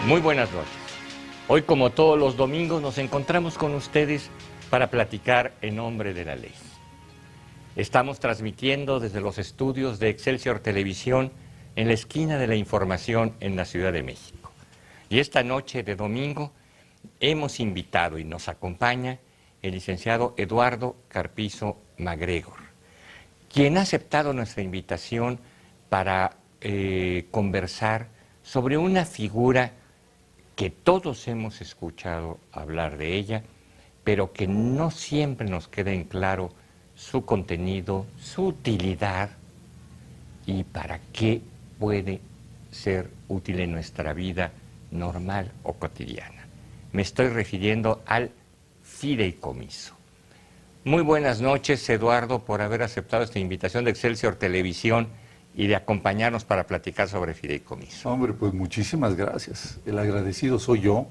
Muy buenas noches. Hoy, como todos los domingos, nos encontramos con ustedes para platicar en nombre de la ley. Estamos transmitiendo desde los estudios de Excelsior Televisión en la esquina de la información en la Ciudad de México. Y esta noche de domingo hemos invitado y nos acompaña el licenciado Eduardo Carpizo MacGregor, quien ha aceptado nuestra invitación para conversar sobre una figura que todos hemos escuchado hablar de ella, pero que no siempre nos queda en claro su contenido, su utilidad y para qué puede ser útil en nuestra vida normal o cotidiana. Me estoy refiriendo al fideicomiso. Muy buenas noches, Eduardo, por haber aceptado esta invitación de Excelsior Televisión y de acompañarnos para platicar sobre fideicomiso. Hombre, pues muchísimas gracias. El agradecido soy yo.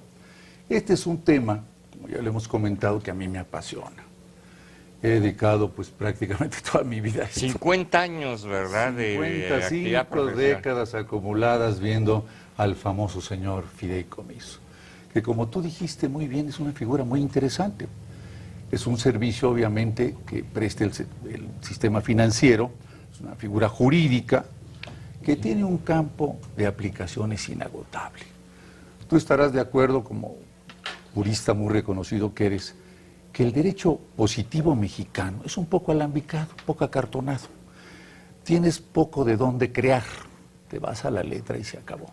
Este es un tema, como ya le hemos comentado, que a mí me apasiona. He dedicado pues prácticamente toda mi vida a esto. 50 años, ¿verdad? De actividad 55 profesional. décadas acumuladas viendo al famoso señor fideicomiso, que como tú dijiste muy bien, es una figura muy interesante. Es un servicio, obviamente, que presta el sistema financiero, es una figura jurídica que tiene un campo de aplicaciones inagotable. Tú estarás de acuerdo, como jurista muy reconocido que eres, que el derecho positivo mexicano es un poco alambicado, un poco acartonado. Tienes poco de dónde crear, te vas a la letra y se acabó.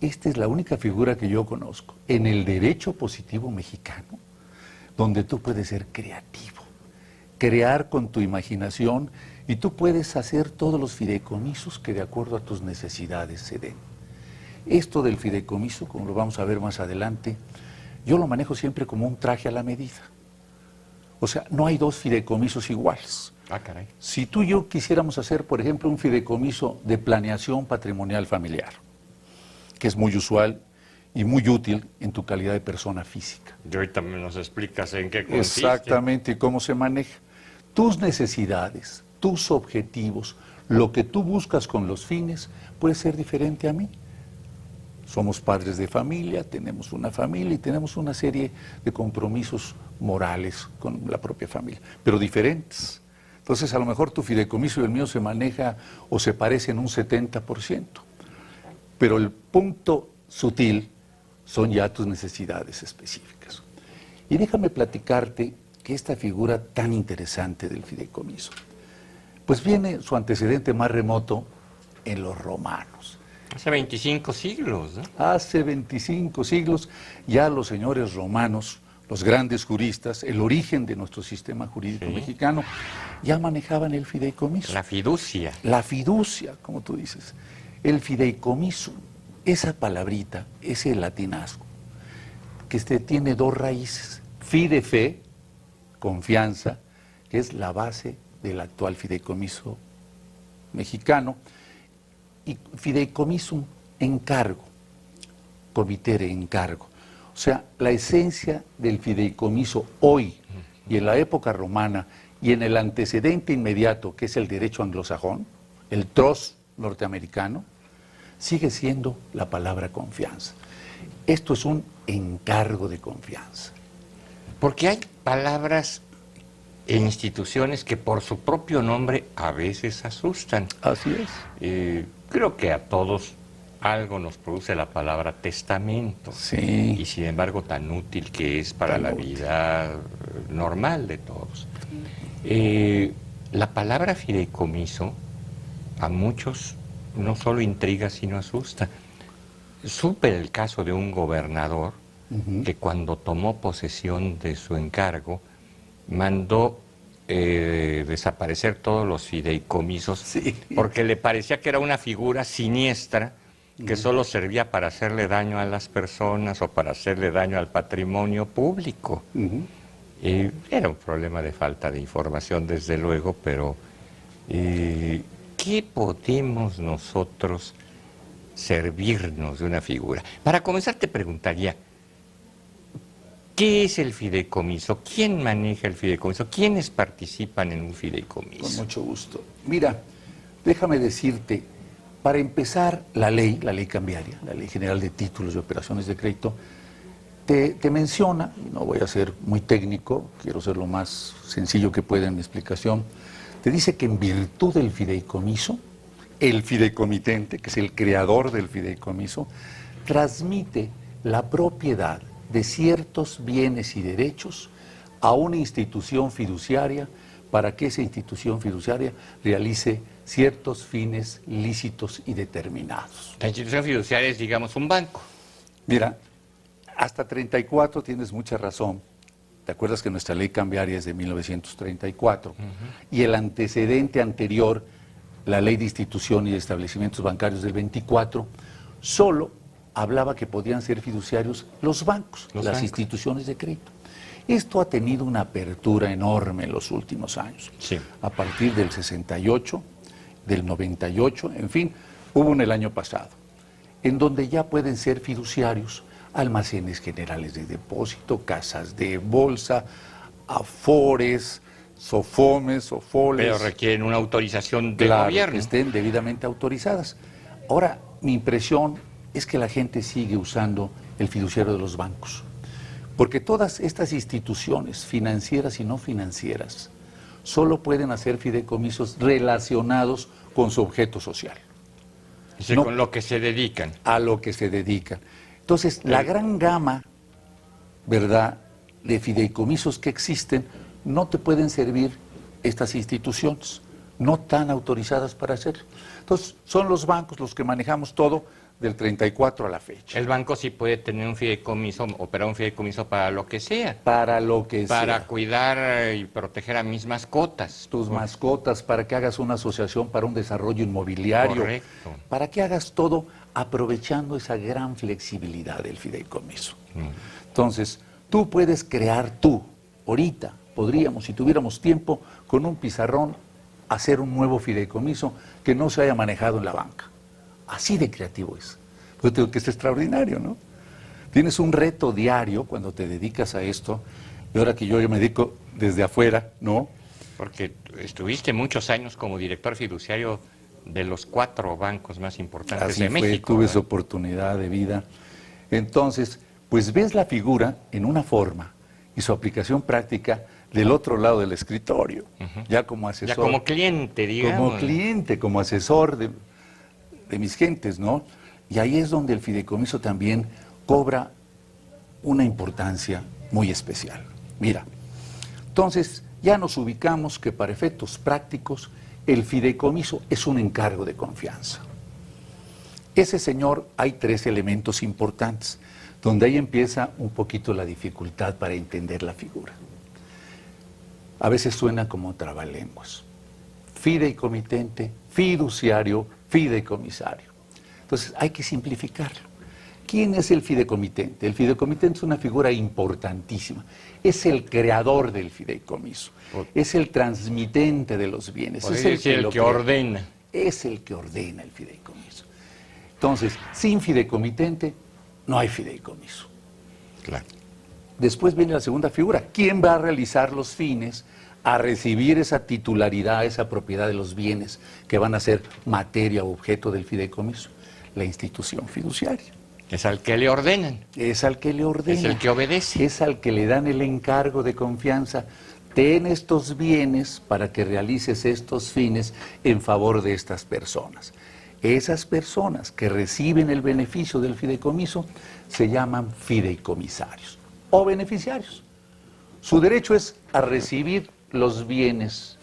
Esta es la única figura que yo conozco en el derecho positivo mexicano donde tú puedes ser creativo, crear con tu imaginación y tú puedes hacer todos los fideicomisos que de acuerdo a tus necesidades se den. Esto del fideicomiso, como lo vamos a ver más adelante, yo lo manejo siempre como un traje a la medida. O sea, no hay dos fideicomisos iguales. Ah, caray. Si tú y yo quisiéramos hacer, por ejemplo, un fideicomiso de planeación patrimonial familiar, que es muy usual y muy útil en tu calidad de persona física. Y ahorita nos explicas en qué consiste. Exactamente, y cómo se maneja. Tus necesidades, tus objetivos, lo que tú buscas con los fines, puede ser diferente a mí. Somos padres de familia, tenemos una familia y tenemos una serie de compromisos morales con la propia familia, pero diferentes. Entonces, a lo mejor tu fideicomiso y el mío se maneja o se parece en un 70%. Pero el punto sutil son ya tus necesidades específicas. Y déjame platicarte que esta figura tan interesante del fideicomiso, pues viene su antecedente más remoto en los romanos. Hace 25 siglos, ¿no? Hace 25 siglos ya los señores romanos, los grandes juristas, el origen de nuestro sistema jurídico mexicano, ya manejaban el fideicomiso. La fiducia. La fiducia, como tú dices. El fideicomiso, esa palabrita, ese latinazgo, que tiene dos raíces. Fide, fe, confianza, que es la base del actual fideicomiso mexicano, y fideicomisum, encargo, comitere, encargo. O sea, la esencia del fideicomiso hoy y en la época romana y en el antecedente inmediato, que es el derecho anglosajón, el trust norteamericano, sigue siendo la palabra confianza. Esto es un encargo de confianza. Porque hay palabras e instituciones que por su propio nombre a veces asustan. Así es. Creo que a todos algo nos produce la palabra testamento. Sí. Y sin embargo tan útil que es para la vida normal de todos. La palabra fideicomiso a muchos no solo intriga, sino asusta. Supe el caso de un gobernador que cuando tomó posesión de su encargo, mandó desaparecer todos los fideicomisos, porque le parecía que era una figura siniestra que solo servía para hacerle daño a las personas o para hacerle daño al patrimonio público. Era un problema de falta de información, desde luego, pero ¿qué podemos nosotros servirnos de una figura? Para comenzar te preguntaría, ¿qué es el fideicomiso? ¿Quién maneja el fideicomiso? ¿Quiénes participan en un fideicomiso? Con mucho gusto. Mira, déjame decirte, Para empezar, la ley cambiaria, la Ley General de Títulos y Operaciones de Crédito, te menciona, y no voy a ser muy técnico, quiero ser lo más sencillo que pueda en mi explicación, te dice que en virtud del fideicomiso, el fideicomitente, que es el creador del fideicomiso, transmite la propiedad de ciertos bienes y derechos a una institución fiduciaria para que esa institución fiduciaria realice ciertos fines lícitos y determinados. La institución fiduciaria es, digamos, un banco. Mira, hasta 34 tienes mucha razón. ¿Te acuerdas que nuestra ley cambiaria es de 1934? Y el antecedente anterior, la Ley de Institución y de Establecimientos Bancarios del 24, solo hablaba que podían ser fiduciarios los bancos, las instituciones de crédito. Esto ha tenido una apertura enorme en los últimos años. Sí. A partir del 68, del 98, en fin, hubo en el año pasado, en donde ya pueden ser fiduciarios almacenes generales de depósito, casas de bolsa, afores, sofomes, sofoles. Pero requieren una autorización del claro, gobierno. que estén debidamente autorizadas. Ahora, mi impresión es que la gente sigue usando el fiduciario de los bancos, porque todas estas instituciones financieras y no financieras solo pueden hacer fideicomisos relacionados con su objeto social. Sí, no, con lo que se dedican. A lo que se dedican. Entonces, la gran gama, ¿verdad?, de fideicomisos que existen, no te pueden servir estas instituciones, no tan autorizadas para hacerlo. Entonces, son los bancos los que manejamos todo del 34 a la fecha. El banco sí puede tener un fideicomiso, operar un fideicomiso para lo que sea. Para lo que sea. Para cuidar y proteger a mis mascotas. Tus mascotas, para que hagas una asociación para un desarrollo inmobiliario. Correcto. Para que hagas todo aprovechando esa gran flexibilidad del fideicomiso. Entonces, tú puedes crear ahorita, podríamos, si tuviéramos tiempo, con un pizarrón, hacer un nuevo fideicomiso que no se haya manejado en la banca. Así de creativo es. Yo te digo que es extraordinario, ¿no? Tienes un reto diario cuando te dedicas a esto, y ahora que yo me dedico desde afuera, ¿no? Porque estuviste muchos años como director fiduciario de los 4 bancos más importantes así de fue, México. Tuve esa oportunidad de vida. Entonces, pues ves la figura en una forma y su aplicación práctica del otro lado del escritorio, ya como asesor. Ya como cliente, digamos. Como cliente, como asesor de mis gentes, ¿no? Y ahí es donde el fideicomiso también cobra una importancia muy especial. Mira, entonces ya nos ubicamos que para efectos prácticos el fideicomiso es un encargo de confianza. Ese señor, hay 3 elementos importantes, donde ahí empieza un poquito la dificultad para entender la figura. A veces suena como trabalenguas. Fideicomitente, fiduciario, fideicomisario. Entonces hay que simplificarlo. ¿Quién es el fideicomitente? El fideicomitente es una figura importantísima. Es el creador del fideicomiso. Es el transmitente de los bienes. Es el que ordena. Es el que ordena el fideicomiso. Entonces, sin fideicomitente no hay fideicomiso. Claro. Después viene la segunda figura. ¿Quién va a realizar los fines, a recibir esa titularidad, esa propiedad de los bienes que van a ser materia o objeto del fideicomiso? La institución fiduciaria. Es al que le ordenan. Es al que le ordena. Es el que obedece. Es al que le dan el encargo de confianza. Ten estos bienes para que realices estos fines en favor de estas personas. Esas personas que reciben el beneficio del fideicomiso se llaman fideicomisarios o beneficiarios. Su derecho es a recibir los bienes,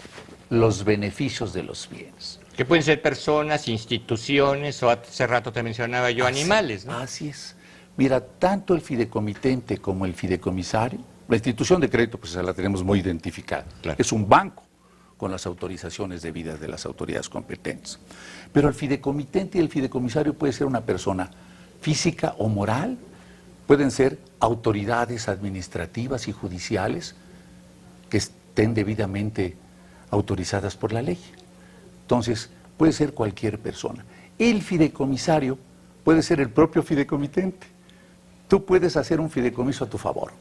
los beneficios de los bienes. Que pueden ser personas, instituciones, o hace rato te mencionaba yo, animales, ¿no? Así es. Mira, tanto el fideicomitente como el fideicomisario, la institución de crédito, pues la tenemos muy identificada. Claro. Es un banco con las autorizaciones debidas de las autoridades competentes. Pero el fideicomitente y el fideicomisario puede ser una persona física o moral, pueden ser autoridades administrativas y judiciales que estén debidamente autorizadas por la ley. Entonces, puede ser cualquier persona. El fideicomisario puede ser el propio fideicomitente. Tú puedes hacer un fideicomiso a tu favor.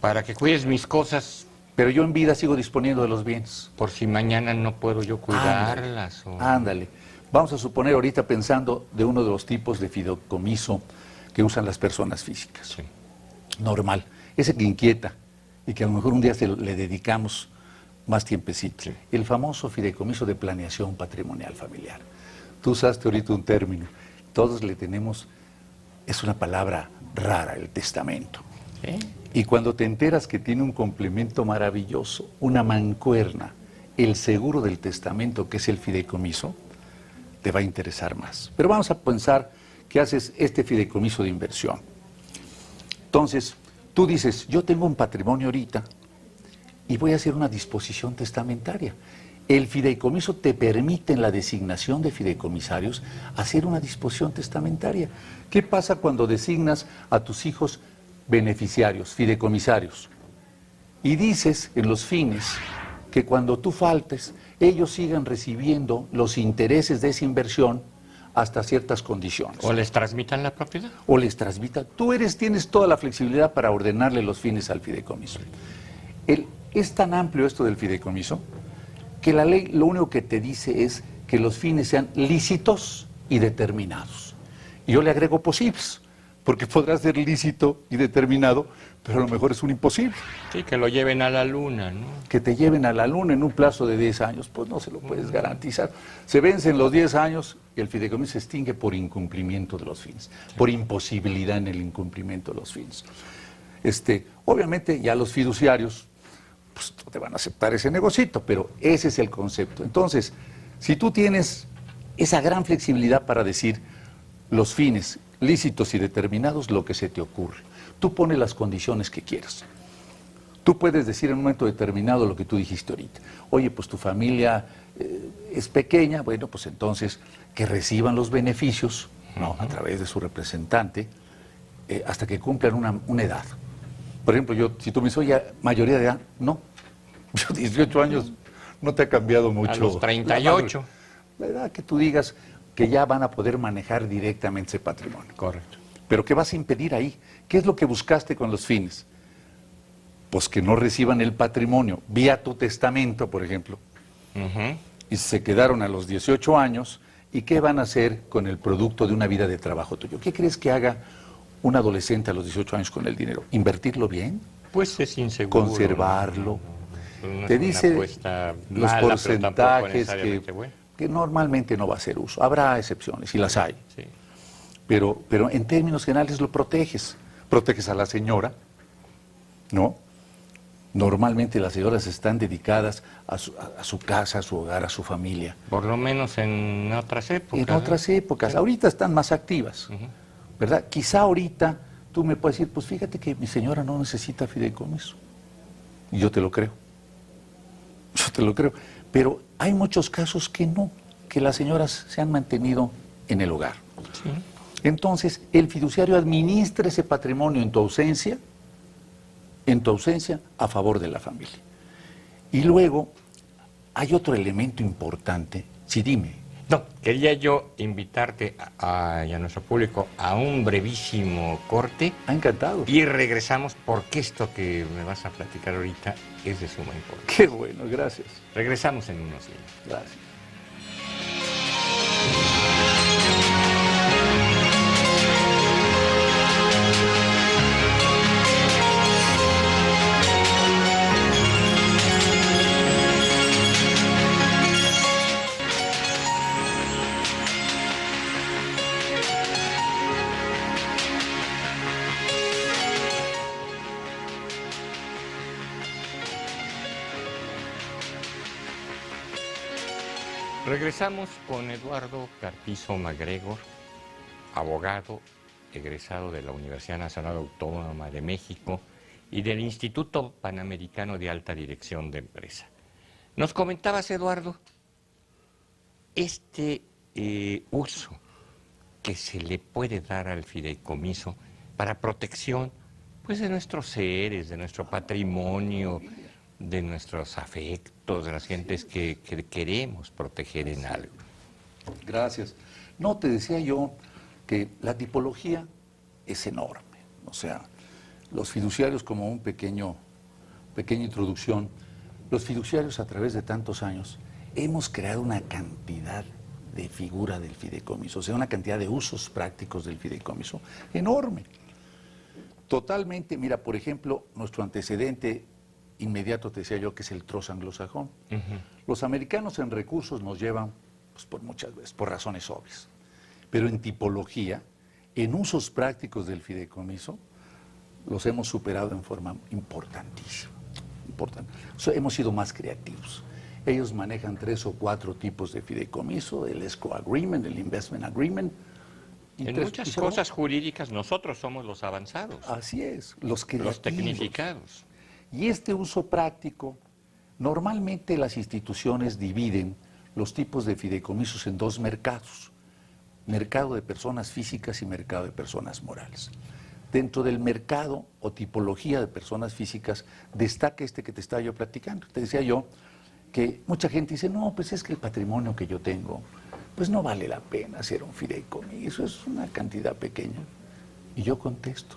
Para que cuides mis cosas. Pero yo en vida sigo disponiendo de los bienes. Por si mañana no puedo yo cuidarlas. Ándale. Vamos a suponer ahorita pensando de uno de los tipos de fideicomiso que usan las personas físicas. Sí. Normal, ese que inquieta y que a lo mejor un día le dedicamos más tiempecito. Sí. El famoso fideicomiso de planeación patrimonial familiar. Tú usaste ahorita un término, todos le tenemos, es una palabra rara, el testamento. ¿Eh? Y cuando te enteras que tiene un complemento maravilloso, una mancuerna, el seguro del testamento, que es el fideicomiso, te va a interesar más. Pero vamos a pensar que haces este fideicomiso de inversión. Entonces, tú dices, yo tengo un patrimonio ahorita y voy a hacer una disposición testamentaria. El fideicomiso te permite en la designación de fideicomisarios hacer una disposición testamentaria. ¿Qué pasa cuando designas a tus hijos beneficiarios, fideicomisarios? Y dices en los fines que cuando tú faltes, ellos sigan recibiendo los intereses de esa inversión hasta ciertas condiciones. ¿O les transmitan la propiedad? O les transmita. Tienes toda la flexibilidad para ordenarle los fines al fideicomiso. Es tan amplio esto del fideicomiso que la ley lo único que te dice es que los fines sean lícitos y determinados. Y yo le agrego posibles, porque podrá ser lícito y determinado, pero a lo mejor es un imposible. Sí, que lo lleven a la luna, ¿no? Que te lleven a la luna en un plazo de 10 años, pues no se lo puedes garantizar. Se vencen los 10 años y el fideicomiso se extingue por incumplimiento de los fines, por imposibilidad en el incumplimiento de los fines. Obviamente ya los fiduciarios pues no te van a aceptar ese negocito, pero ese es el concepto. Entonces, si tú tienes esa gran flexibilidad para decir los fines lícitos y determinados, lo que se te ocurre, tú pones las condiciones que quieras. Tú puedes decir en un momento determinado lo que tú dijiste ahorita. Oye, pues tu familia es pequeña, bueno, pues entonces que reciban los beneficios, ¿no?, a través de su representante, hasta que cumplan una edad. Por ejemplo, si tú me dices, oye, mayoría de edad, no. Yo 18 años no te ha cambiado mucho. A los 38. La edad que tú digas que ya van a poder manejar directamente ese patrimonio. Correcto. Pero ¿qué vas a impedir ahí? ¿Qué es lo que buscaste con los fines? Pues que no reciban el patrimonio vía tu testamento, por ejemplo. Y se quedaron a los 18 años, ¿y qué van a hacer con el producto de una vida de trabajo tuyo? ¿Qué crees que haga un adolescente a los 18 años con el dinero? ¿Invertirlo bien? Pues es inseguro. Conservarlo. No Te es una dice apuesta los mala, porcentajes pero tampoco necesariamente buena. que normalmente no va a hacer uso. Habrá excepciones, y las hay. Sí. Pero en términos generales lo proteges. Proteges a la señora, ¿no? Normalmente las señoras están dedicadas a su casa, a su hogar, a su familia. Por lo menos en otras épocas. En otras épocas. Sí. Ahorita están más activas, ¿verdad? Quizá ahorita tú me puedes decir, pues fíjate que mi señora no necesita fideicomiso. Y yo te lo creo. Yo te lo creo. Pero hay muchos casos que no, que las señoras se han mantenido en el hogar. Sí. Entonces, el fiduciario administra ese patrimonio en tu ausencia, a favor de la familia. Y luego, hay otro elemento importante. Sí, dime. No, quería yo invitarte y a nuestro público a un brevísimo corte. Encantado. Y regresamos porque esto que me vas a platicar ahorita es de suma importancia. Qué bueno, gracias. Regresamos en unos minutos. Gracias. Regresamos con Eduardo Carpizo MacGregor, abogado, egresado de la Universidad Nacional Autónoma de México y del Instituto Panamericano de Alta Dirección de Empresa. Nos comentabas, Eduardo, este uso que se le puede dar al fideicomiso para protección, pues, de nuestros seres, de nuestro patrimonio, de nuestros afectos, de las gentes que queremos proteger en algo. Gracias. No, te decía yo que la tipología es enorme. O sea, los fiduciarios, como un pequeña introducción, los fiduciarios a través de tantos años hemos creado una cantidad de figura del fideicomiso, o sea, una cantidad de usos prácticos del fideicomiso enorme. Totalmente, mira, por ejemplo, nuestro antecedente inmediato, te decía yo, que es el trozo anglosajón. Los americanos en recursos nos llevan, pues, por muchas veces, por razones obvias. Pero en tipología, en usos prácticos del fideicomiso, los hemos superado en forma importantísima. O sea, hemos sido más creativos. Ellos manejan 3 o 4 tipos de fideicomiso, el escrow agreement, el investment agreement. En muchas cosas jurídicas nosotros somos los avanzados. Así es, los creativos. Los tecnificados. Y este uso práctico, normalmente las instituciones dividen los tipos de fideicomisos en 2 mercados. Mercado de personas físicas y mercado de personas morales. Dentro del mercado o tipología de personas físicas destaca este que te estaba yo platicando. Te decía yo que mucha gente dice, no, pues es que el patrimonio que yo tengo, pues no vale la pena hacer un fideicomiso, es una cantidad pequeña. Y yo contesto,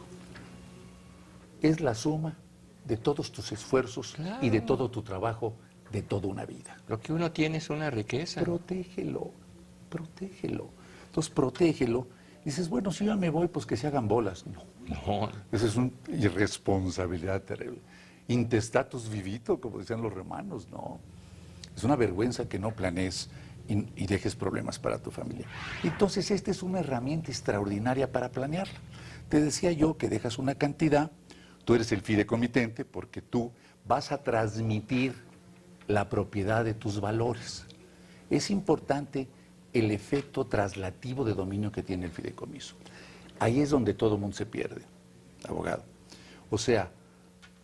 es la suma de todos tus esfuerzos y de todo tu trabajo de toda una vida. Lo que uno tiene es una riqueza. Protégelo, protégelo. Entonces, protégelo. Dices, bueno, si yo me voy, pues que se hagan bolas. No. Esa es una irresponsabilidad terrible. Intestatus vivito, como decían los romanos, no. Es una vergüenza que no planees y dejes problemas para tu familia. Entonces, esta es una herramienta extraordinaria para planearla. Te decía yo que dejas una cantidad, tú eres el fideicomitente porque tú vas a transmitir la propiedad de tus valores. Es importante el efecto traslativo de dominio que tiene el fideicomiso. Ahí es donde todo el mundo se pierde, abogado. O sea,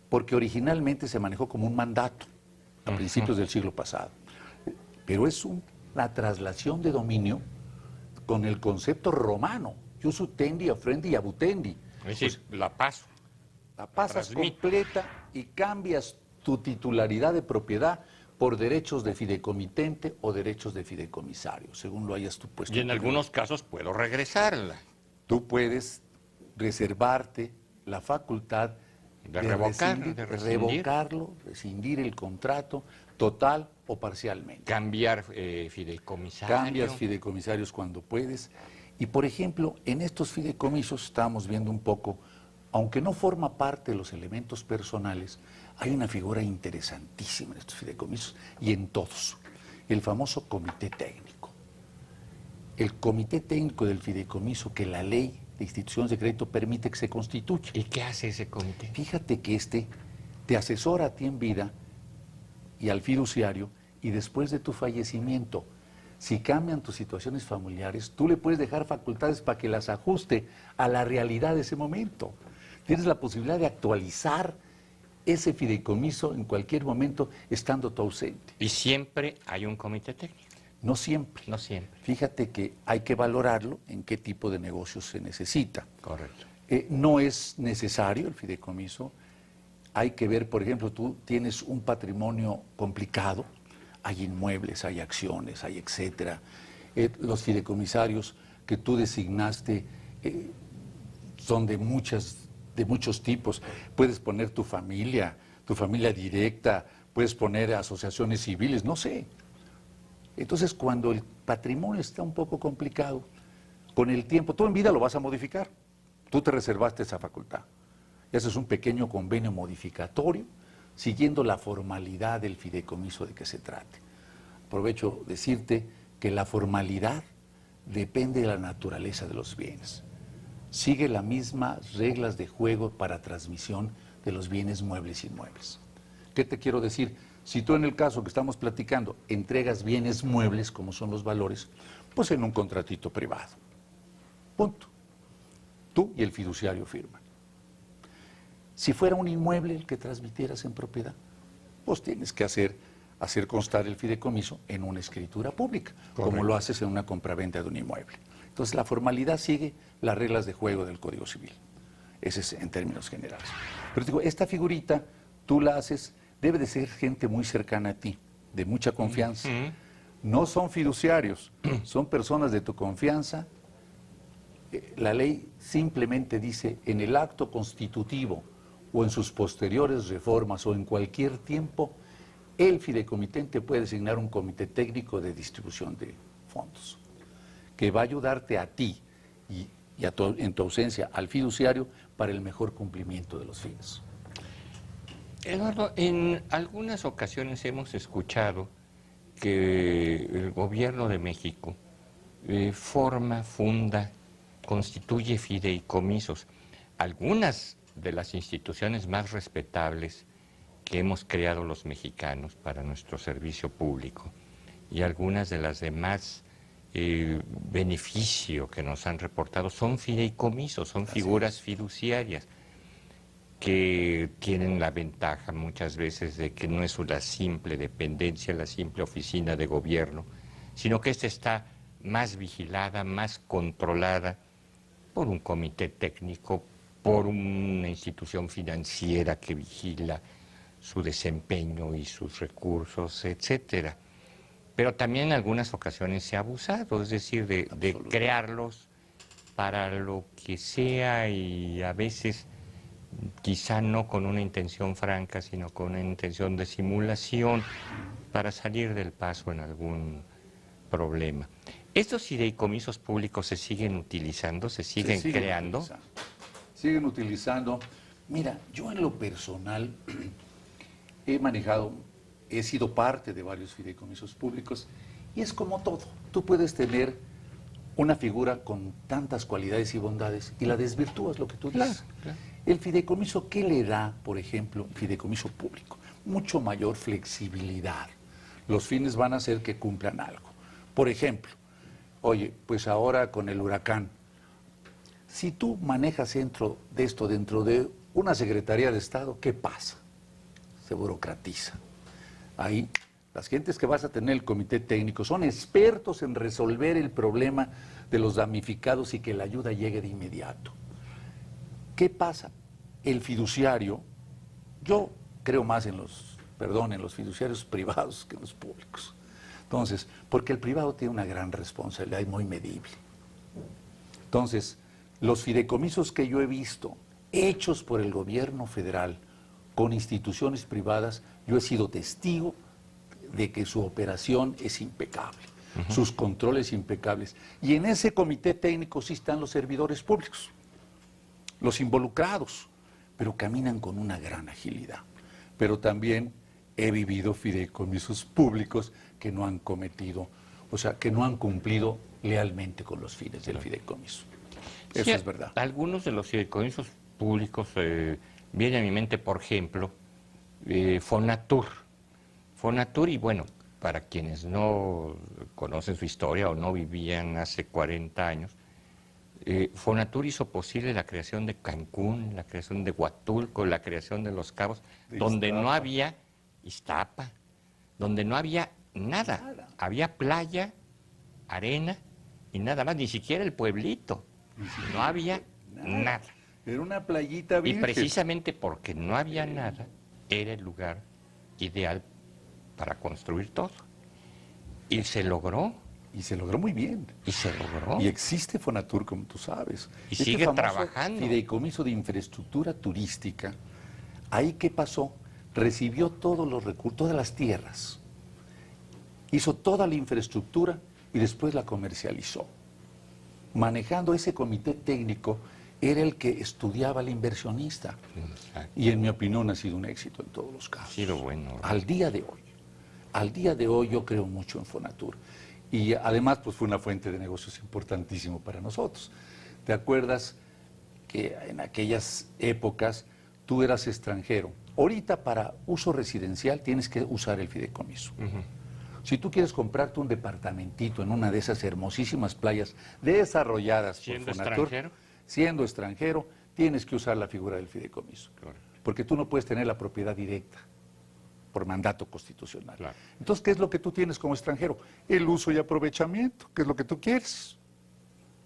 porque originalmente se manejó como un mandato a principios del siglo pasado, pero es una traslación de dominio con el concepto romano, jus utendi, ofrendi y abutendi. Es decir, pues, la paso. La pasas completa y cambias tu titularidad de propiedad por derechos de fideicomitente o derechos de fideicomisario, según lo hayas tú puesto. Y en algunos casos puedo regresarla. Tú puedes reservarte la facultad de revocarlo, rescindir el contrato total o parcialmente. Cambiar fideicomisario. Cambias fideicomisarios cuando puedes. Y por ejemplo, en estos fideicomisos estábamos viendo un poco, aunque no forma parte de los elementos personales, hay una figura interesantísima en estos fideicomisos y en todos. El famoso comité técnico. El comité técnico del fideicomiso que la ley de instituciones de crédito permite que se constituya. ¿Y qué hace ese comité? Fíjate que este te asesora a ti en vida y al fiduciario, y después de tu fallecimiento, si cambian tus situaciones familiares, tú le puedes dejar facultades para que las ajuste a la realidad de ese momento. Tienes la posibilidad de actualizar ese fideicomiso en cualquier momento estando tú ausente. Y siempre hay un comité técnico. No siempre. No siempre. Fíjate que hay que valorarlo en qué tipo de negocios se necesita. Correcto. No es necesario el fideicomiso. Hay que ver, por ejemplo, tú tienes un patrimonio complicado, hay inmuebles, hay acciones, hay etcétera. Los fideicomisarios que tú designaste son de muchos tipos. Puedes poner tu familia directa, puedes poner asociaciones civiles, no sé. Entonces, cuando el patrimonio está un poco complicado, con el tiempo, tú en vida lo vas a modificar. Tú te reservaste esa facultad. Y haces un pequeño convenio modificatorio, siguiendo la formalidad del fideicomiso de que se trate. Aprovecho decirte que la formalidad depende de la naturaleza de los bienes. Sigue las mismas reglas de juego para transmisión de los bienes muebles e inmuebles. ¿Qué te quiero decir? Si tú en el caso que estamos platicando entregas bienes muebles, como son los valores, pues en un contratito privado. Punto. Tú y el fiduciario firman. Si fuera un inmueble el que transmitieras en propiedad, pues tienes que hacer constar el fideicomiso en una escritura pública, como lo haces en una compraventa de un inmueble. Entonces la formalidad sigue las reglas de juego del Código Civil. Ese es en términos generales. Pero digo, esta figurita tú la haces, debe de ser gente muy cercana a ti, de mucha confianza. No son fiduciarios, son personas de tu confianza. La ley simplemente dice, en el acto constitutivo o en sus posteriores reformas o en cualquier tiempo, el fideicomitente puede designar un comité técnico de distribución de fondos. que va a ayudarte a ti y en tu ausencia al fiduciario para el mejor cumplimiento de los fines. Eduardo, en algunas ocasiones hemos escuchado que el gobierno de México funda, constituye fideicomisos. Algunas de las instituciones más respetables que hemos creado los mexicanos para nuestro servicio público y algunas de las demás beneficio que nos han reportado son fideicomisos, son figuras fiduciarias que tienen la ventaja muchas veces de que no es una simple dependencia, la simple oficina de gobierno, sino que esta está más vigilada, más controlada por un comité técnico, por una institución financiera que vigila su desempeño y sus recursos, etcétera. Pero también en algunas ocasiones se ha abusado, es decir, de crearlos para lo que sea y a veces quizá no con una intención franca, sino con una intención de simulación para salir del paso en algún problema. ¿Estos fideicomisos públicos se siguen utilizando, se siguen creando? Siguen utilizando. Mira, yo en lo personal he sido parte de varios fideicomisos públicos y es como todo. Tú puedes tener una figura con tantas cualidades y bondades y la desvirtúas, lo que tú dices. Claro. El fideicomiso, ¿qué le da, por ejemplo, fideicomiso público? Mucho mayor flexibilidad. Los fines van a hacer que cumplan algo. Por ejemplo, oye, pues ahora con el huracán, si tú manejas dentro de una Secretaría de Estado, ¿qué pasa? Se burocratiza. Ahí, las gentes que vas a tener el comité técnico son expertos en resolver el problema de los damnificados y que la ayuda llegue de inmediato. ¿Qué pasa? El fiduciario, yo creo más en los fiduciarios privados que en los públicos. Entonces, porque el privado tiene una gran responsabilidad y muy medible. Entonces, los fideicomisos que yo he visto, hechos por el gobierno federal, con instituciones privadas, yo he sido testigo de que su operación es impecable, sus controles impecables. Y en ese comité técnico sí están los servidores públicos, los involucrados, pero caminan con una gran agilidad. Pero también he vivido fideicomisos públicos que no han cometido, o sea, que no han cumplido lealmente con los fines del fideicomiso. Eso Sí, es verdad. Algunos de los fideicomisos públicos, viene a mi mente, por ejemplo, Fonatur. Fonatur, y bueno, para quienes no conocen su historia o no vivían hace 40 años, Fonatur hizo posible la creación de Cancún, la creación de Huatulco, la creación de Los Cabos, donde no había Iztapa, donde no había nada. Había playa, arena y nada más, ni siquiera el pueblito. No había nada. Era una playita Y virgen. precisamente porque no había nada, era el lugar ideal para construir todo. Y se logró. Y se logró muy bien. Y se logró. Y existe Fonatur, como tú sabes. Y sigue trabajando. Fideicomiso de infraestructura turística, ¿ahí qué pasó? Recibió todos los recursos, todas las tierras, hizo toda la infraestructura y después la comercializó. Manejando ese comité técnico, era el que estudiaba al inversionista. Exacto. Y en mi opinión ha sido un éxito en todos los casos. Sí, lo bueno. Al día de hoy yo creo mucho en Fonatur. Y además pues fue una fuente de negocios importantísimo para nosotros. ¿Te acuerdas que en aquellas épocas tú eras extranjero? Ahorita para uso residencial tienes que usar el fideicomiso. Si tú quieres comprarte un departamentito en una de esas hermosísimas playas desarrolladas por Fonatur, siendo extranjero, tienes que usar la figura del fideicomiso. Claro. Porque tú no puedes tener la propiedad directa por mandato constitucional. Claro. Entonces, ¿qué es lo que tú tienes como extranjero? El uso y aprovechamiento, que es lo que tú quieres.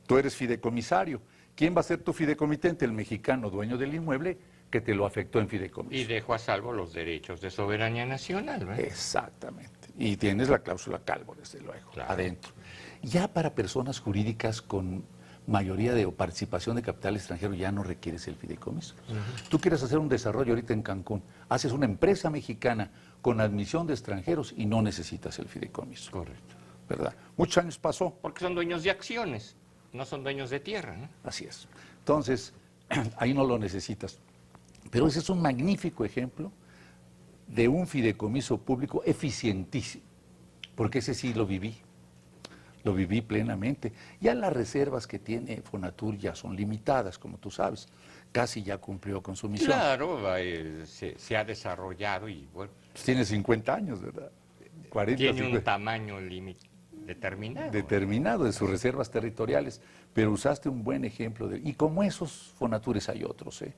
Tú eres fideicomisario. ¿Quién va a ser tu fideicomitente? El mexicano dueño del inmueble que te lo afectó en fideicomiso. Y dejo a salvo los derechos de soberanía nacional, ¿verdad? Exactamente. Y tienes la cláusula Calvo, desde luego, claro, adentro. Ya para personas jurídicas con mayoría o participación de capital extranjero ya no requieres el fideicomiso. Tú quieres hacer un desarrollo ahorita en Cancún, haces una empresa mexicana con admisión de extranjeros y no necesitas el fideicomiso. Correcto. ¿verdad? Muchos años pasó. Porque son dueños de acciones, no son dueños de tierra, ¿no? Así es. Entonces, ahí no lo necesitas. Pero ese es un magnífico ejemplo de un fideicomiso público eficientísimo, porque ese sí lo viví plenamente. Ya las reservas que tiene Fonatur ya son limitadas, como tú sabes, casi ya cumplió con su misión. Claro, se ha desarrollado y bueno, Pues tiene 50 años, ¿verdad? 40, tiene 50. un tamaño determinado. Determinado de sus reservas territoriales, pero usaste un buen ejemplo y como esos Fonatures hay otros, ¿eh?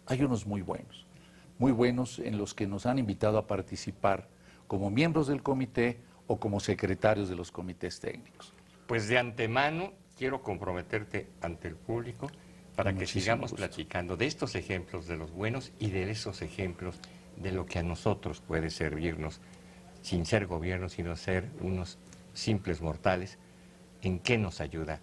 Hay unos muy buenos en los que nos han invitado a participar como miembros del comité o como secretarios de los comités técnicos. Pues de antemano quiero comprometerte ante el público para Con que muchísimo sigamos gusto. platicando de estos ejemplos de los buenos y de esos ejemplos de lo que a nosotros puede servirnos sin ser gobierno, sino ser unos simples mortales, en qué nos ayuda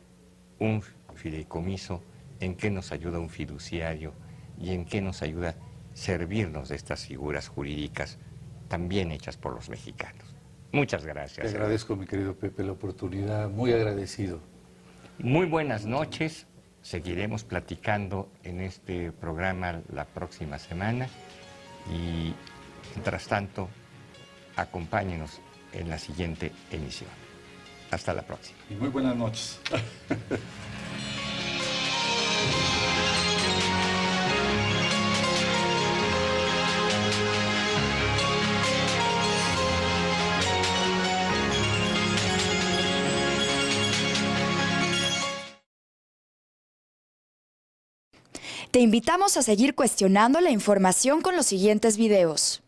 un fideicomiso, en qué nos ayuda un fiduciario y en qué nos ayuda servirnos de estas figuras jurídicas también hechas por los mexicanos. Muchas gracias. Te agradezco, mi querido Pepe, la oportunidad, muy agradecido. Muy buenas noches. Seguiremos platicando en este programa la próxima semana y, mientras tanto, acompáñenos en la siguiente emisión. Hasta la próxima. Y muy buenas noches. Te invitamos a seguir cuestionando la información con los siguientes videos.